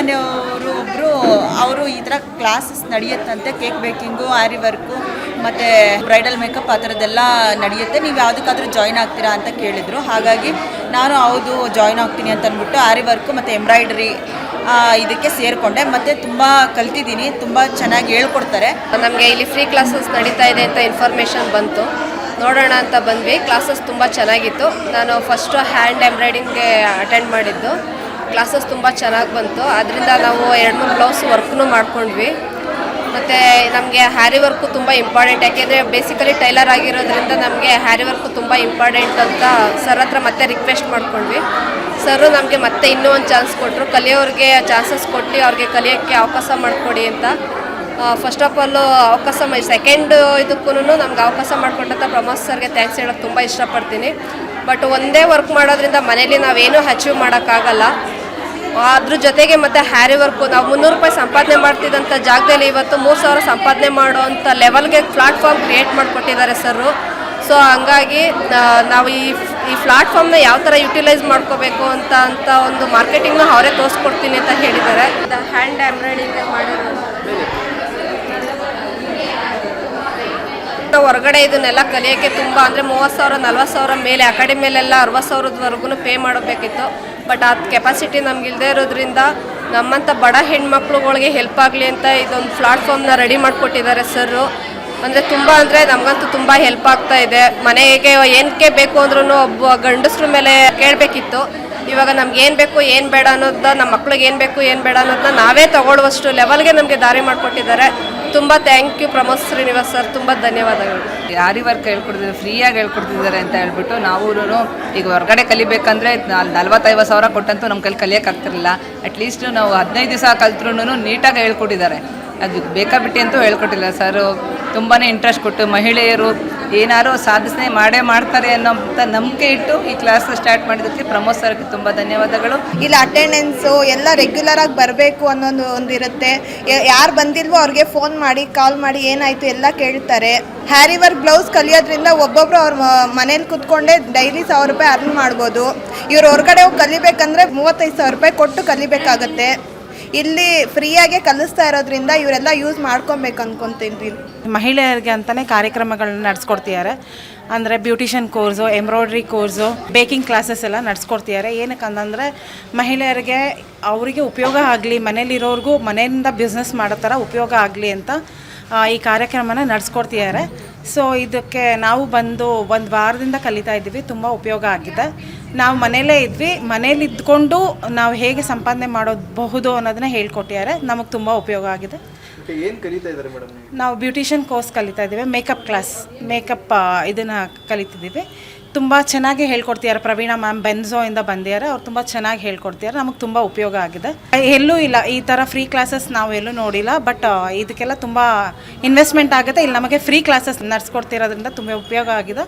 ಮನೆಯವರು ಅವರು ಈ ಥರ ಕ್ಲಾಸಸ್ ನಡೆಯುತ್ತಂತೆ, ಕೇಕ್ ಬೇಕಿಂಗು, ಆರಿ ವರ್ಕು ಮತ್ತು ಬ್ರೈಡಲ್ ಮೇಕಪ್ ಆ ಥರದ್ದೆಲ್ಲ ನಡೆಯುತ್ತೆ, ನೀವು ಯಾವುದಕ್ಕಾದ್ರೂ ಜಾಯ್ನ್ ಆಗ್ತೀರಾ ಅಂತ ಕೇಳಿದರು. ಹಾಗಾಗಿ ನಾನು ಹೌದು ಜಾಯ್ನ್ ಆಗ್ತೀನಿ ಅಂತ ಅಂದ್ಬಿಟ್ಟು ಆರಿ ವರ್ಕು ಮತ್ತು ಎಂಬ್ರಾಯ್ಡ್ರಿ ಇದಕ್ಕೆ ಸೇರಿಕೊಂಡೆ. ಮತ್ತು ತುಂಬ ಕಲ್ತಿದ್ದೀನಿ, ತುಂಬ ಚೆನ್ನಾಗಿ ಹೇಳ್ಕೊಡ್ತಾರೆ. ನಮಗೆ ಇಲ್ಲಿ ಫ್ರೀ ಕ್ಲಾಸಸ್ ನಡೀತಾ ಇದೆ ಅಂತ ಇನ್ಫಾರ್ಮೇಷನ್ ಬಂತು, ನೋಡೋಣ ಅಂತ ಬಂದ್ವಿ. ಕ್ಲಾಸಸ್ ತುಂಬ ಚೆನ್ನಾಗಿತ್ತು. ನಾನು ಫಸ್ಟು ಹ್ಯಾಂಡ್ ಎಂಬ್ರಾಯ್ಡಿಂಗ್ಗೆ ಅಟೆಂಡ್ ಮಾಡಿದ್ದು. ಕ್ಲಾಸಸ್ ತುಂಬ ಚೆನ್ನಾಗಿ ಬಂತು. ಅದರಿಂದ ನಾವು 2-3 ಬ್ಲೌಸ್ ವರ್ಕ್ನೂ ಮಾಡ್ಕೊಂಡ್ವಿ. ಮತ್ತು ನಮಗೆ ಹ್ಯಾರಿ ವರ್ಕು ತುಂಬ ಇಂಪಾರ್ಟೆಂಟ್, ಯಾಕೆಂದರೆ ಬೇಸಿಕಲಿ ಟೈಲರ್ ಆಗಿರೋದ್ರಿಂದ ನಮಗೆ ಹ್ಯಾರಿ ವರ್ಕು ತುಂಬ ಇಂಪಾರ್ಟೆಂಟ್ ಅಂತ ಸರ್ ಹತ್ರ ಮತ್ತೆ ರಿಕ್ವೆಸ್ಟ್ ಮಾಡ್ಕೊಂಡ್ವಿ. ಸರು ನಮಗೆ ಮತ್ತೆ ಇನ್ನೂ ಒಂದು ಚಾನ್ಸ್ ಕೊಟ್ಟರು, ಕಲಿಯೋರಿಗೆ ಚಾನ್ಸಸ್ ಕೊಟ್ಟು ಅವ್ರಿಗೆ ಕಲಿಯೋಕ್ಕೆ ಅವಕಾಶ ಮಾಡಿಕೊಡಿ ಅಂತ. ಫಸ್ಟ್ ಆಫ್ ಆಲ್ ಅವಕಾಶ ಸೆಕೆಂಡ್ ಇದಕ್ಕೂ ನಮ್ಗೆ ಅವಕಾಶ ಮಾಡಿಕೊಂಡಂಥ ಪ್ರಮೋದ್ ಸರ್ಗೆ ಥ್ಯಾಂಕ್ಸ್ ಹೇಳೋಕ್ಕೆ ತುಂಬ ಇಷ್ಟಪಡ್ತೀನಿ. ಬಟ್ ಒಂದೇ ವರ್ಕ್ ಮಾಡೋದ್ರಿಂದ ಮನೇಲಿ ನಾವೇನೂ ಅಚೀವ್ ಮಾಡೋಕ್ಕಾಗಲ್ಲ. ಅದ್ರ ಜೊತೆಗೆ ಮತ್ತು ಹ್ಯಾರಿ ವರ್ಕು ನಾವು 300 ರೂಪಾಯಿ ಸಂಪಾದನೆ ಮಾಡ್ತಿದ್ದಂಥ ಜಾಗದಲ್ಲಿ ಇವತ್ತು 3000 ಸಂಪಾದನೆ ಮಾಡೋವಂಥ ಲೆವೆಲ್ಗೆ ಪ್ಲಾಟ್ಫಾರ್ಮ್ ಕ್ರಿಯೇಟ್ ಮಾಡಿಕೊಟ್ಟಿದ್ದಾರೆ ಸರು. ಸೊ ಹಂಗಾಗಿ ನಾವು ಈ ಪ್ಲಾಟ್ಫಾರ್ಮ್ನ ಯಾವ ಥರ ಯುಟಿಲೈಸ್ ಮಾಡ್ಕೋಬೇಕು ಅಂತ ಒಂದು ಮಾರ್ಕೆಟಿಂಗ್ನ ಅವರೇ ತೋರಿಸ್ಕೊಡ್ತೀನಿ ಅಂತ ಹೇಳಿದ್ದಾರೆ. ಹ್ಯಾಂಡ್ ಎಂಬ್ರಾಯ್ಡಿಂಗ್ ಮಾಡಿರೋದು ಹೊರಗಡೆ ಇದನ್ನೆಲ್ಲ ಕಲಿಯೋಕ್ಕೆ ತುಂಬ ಅಂದರೆ 30,000 40,000 ಮೇಲೆ ಅಕಾಡೆಮಿಯಲ್ಲೆಲ್ಲ 60,000ವರೆಗೂ ಪೇ ಮಾಡಬೇಕಿತ್ತು. ಬಟ್ ಅದು ಕೆಪಾಸಿಟಿ ನಮ್ಗೆ ಇಲ್ಲದೆ ಇರೋದ್ರಿಂದ ನಮ್ಮಂಥ ಬಡ ಹೆಣ್ಮಕ್ಳುಗಳಿಗೆ ಹೆಲ್ಪ್ ಆಗಲಿ ಅಂತ ಇದೊಂದು ಪ್ಲಾಟ್ಫಾರ್ಮ್ನ ರೆಡಿ ಮಾಡಿಕೊಟ್ಟಿದ್ದಾರೆ ಸರು. ಅಂದರೆ ನಮಗಂತೂ ತುಂಬ ಹೆಲ್ಪ್ ಆಗ್ತಾ ಇದೆ. ಮನೆಗೆ ಏನಕ್ಕೆ ಬೇಕು ಅಂದ್ರೂ ಒಬ್ಬ ಗಂಡಸ್ರ ಮೇಲೆ ಕೇಳಬೇಕಿತ್ತು. ಇವಾಗ ನಮ್ಗೆ ಏನು ಬೇಕು ಏನು ಬೇಡ ಅನ್ನೋದನ್ನ, ನಮ್ಮ ಮಕ್ಳಿಗೆ ಏನು ಬೇಕು ಏನು ಬೇಡ ಅನ್ನೋದನ್ನ ನಾವೇ ತಗೊಳ್ಳುವಷ್ಟು ಲೆವೆಲ್ಗೆ ನಮಗೆ ದಾರಿ ಮಾಡಿಕೊಟ್ಟಿದ್ದಾರೆ. ತುಂಬ thank you Pramod Srinivas sir, ತುಂಬ ಧನ್ಯವಾದಗಳು. ಆರಿ ವರ್ಕ್ ಹೇಳ್ಕೊಡ್ತಿದ್ದಾರೆ, ಫ್ರೀಯಾಗಿ ಹೇಳ್ಕೊಡ್ತಿದ್ದಾರೆ ಅಂತ ಹೇಳ್ಬಿಟ್ಟು ನಾವು ಈಗ ಹೊರಗಡೆ ಕಲಿಬೇಕಂದ್ರೆ 40-50 ಸಾವಿರ ಕೊಟ್ಟಂತೂ ನಮ್ಮ ಕೈಲಿ ಕಲಿಯೋಕ್ಕಾಗ್ತಿರಲಿಲ್ಲ. ಅಟ್ಲೀಸ್ಟ್ ನಾವು 15 ದಿವಸ ಕಲ್ತ್ರೂ ನೀಟಾಗಿ ಹೇಳ್ಕೊಟ್ಟಿದ್ದಾರೆ. ಅದು ಬೇಕಾಬಿಟ್ಟಿ ಅಂತೂ ಹೇಳ್ಕೊಟ್ಟಿಲ್ಲ ಸರ್. ತುಂಬಾ ಇಂಟ್ರೆಸ್ಟ್ ಕೊಟ್ಟು ಮಹಿಳೆಯರು ಏನಾರು ಸಾಧನೆ ಮಾಡ್ತಾರೆ ಅನ್ನೋಂಥ ನಂಬಿಕೆ ಇಟ್ಟು ಈ ಕ್ಲಾಸ್ ಸ್ಟಾರ್ಟ್ ಮಾಡಿದ್ದಕ್ಕೆ ಪ್ರಮೋದ್ ಸರ್ಗೆ ತುಂಬ ಧನ್ಯವಾದಗಳು. ಇಲ್ಲಿ ಅಟೆಂಡೆನ್ಸು ಎಲ್ಲ ರೆಗ್ಯುಲರಾಗಿ ಬರಬೇಕು ಅನ್ನೋದು ಒಂದಿರುತ್ತೆ. ಯಾರು ಬಂದಿಲ್ವೋ ಅವ್ರಿಗೆ ಫೋನ್ ಮಾಡಿ ಕಾಲ್ ಮಾಡಿ ಏನಾಯಿತು ಎಲ್ಲ ಕೇಳ್ತಾರೆ. ಹ್ಯಾರಿ ವರ್ಕ್ ಬ್ಲೌಸ್ ಕಲಿಯೋದ್ರಿಂದ ಒಬ್ಬೊಬ್ರು ಅವ್ರ ಮನೇಲಿ ಕೂತ್ಕೊಂಡೆ ಡೈಲಿ 1,000 ರೂಪಾಯಿ ಅರ್ನ್ ಮಾಡ್ಬೋದು. ಇವ್ರು ಹೊರಗಡೆ ಹೋಗಿ ಕಲಿಬೇಕಂದ್ರೆ 35,000 ರೂಪಾಯಿ ಕೊಟ್ಟು ಕಲಿಬೇಕಾಗತ್ತೆ. ಇಲ್ಲಿ ಫ್ರೀಯಾಗೆ ಕಲಿಸ್ತಾ ಇರೋದ್ರಿಂದ ಇವರೆಲ್ಲ ಯೂಸ್ ಮಾಡ್ಕೊಬೇಕು ಅಂದ್ಕೊತೀನಿ. ಮಹಿಳೆಯರಿಗೆ ಅಂತಲೇ ಕಾರ್ಯಕ್ರಮಗಳನ್ನ ನಡೆಸ್ಕೊಡ್ತಿದ್ದಾರೆ. ಅಂದರೆ beautician course, embroidery course, baking classes ಎಲ್ಲ ನಡೆಸ್ಕೊಡ್ತಿದ್ದಾರೆ. ಏನಕ್ಕಂತಂದರೆ ಮಹಿಳೆಯರಿಗೆ ಅವರಿಗೆ ಉಪಯೋಗ ಆಗಲಿ, ಮನೇಲಿರೋರಿಗೂ ಮನೆಯಿಂದ ಬಿಸ್ನೆಸ್ ಮಾಡೋ ಥರ ಉಪಯೋಗ ಆಗಲಿ ಅಂತ ಈ ಕಾರ್ಯಕ್ರಮನ ನಡೆಸ್ಕೊಡ್ತಿದ್ದಾರೆ. ಸೊ ಇದಕ್ಕೆ ನಾವು ಬಂದು 1 ವಾರದಿಂದ ಕಲಿತಾ ಇದ್ದೀವಿ. ತುಂಬ ಉಪಯೋಗ ಆಗಿದೆ. ನಾವು ಮನೆಯಲ್ಲೇ ಇದ್ವಿ, ಮನೇಲಿ ಇದ್ಕೊಂಡು ನಾವು ಹೇಗೆ ಸಂಪಾದನೆ ಮಾಡೋಬಹುದು ಅನ್ನೋದನ್ನ ಹೇಳ್ಕೊಟ್ಟಿದ್ದಾರೆ. ನಮಗೆ ತುಂಬ ಉಪಯೋಗ ಆಗಿದೆ. ನಾವು ಬ್ಯೂಟಿಷಿಯನ್ ಕೋರ್ಸ್ ಕಲಿತಾ ಇದ್ದೀವಿ, ಮೇಕಪ್ ಕ್ಲಾಸ್, ಮೇಕಪ್ ಇದನ್ನು ಕಲಿತಿದ್ದೀವಿ. ತುಂಬ ಚೆನ್ನಾಗಿ ಹೇಳ್ಕೊಡ್ತಿದ್ದಾರೆ. ಪ್ರವೀಣಾ ಮ್ಯಾಮ್ ಬೆನ್ಝೋಯಿಂದ ಬಂದಿದ್ದಾರೆ, ಅವ್ರು ತುಂಬ ಚೆನ್ನಾಗಿ ಹೇಳ್ಕೊಡ್ತಿದ್ದಾರೆ. ನಮಗೆ ತುಂಬ ಉಪಯೋಗ ಆಗಿದೆ. ಎಲ್ಲೂ ಇಲ್ಲ ಈ ಥರ ಫ್ರೀ ಕ್ಲಾಸಸ್ ನಾವು ಎಲ್ಲೂ ನೋಡಿಲ್ಲ. ಬಟ್ ಇದಕ್ಕೆಲ್ಲ ತುಂಬ ಇನ್ವೆಸ್ಟ್ಮೆಂಟ್ ಆಗುತ್ತೆ. ಇಲ್ಲಿ ನಮಗೆ ಫ್ರೀ ಕ್ಲಾಸಸ್ ನಡೆಸ್ಕೊಡ್ತಿರೋದ್ರಿಂದ ತುಂಬ ಉಪಯೋಗ ಆಗಿದೆ.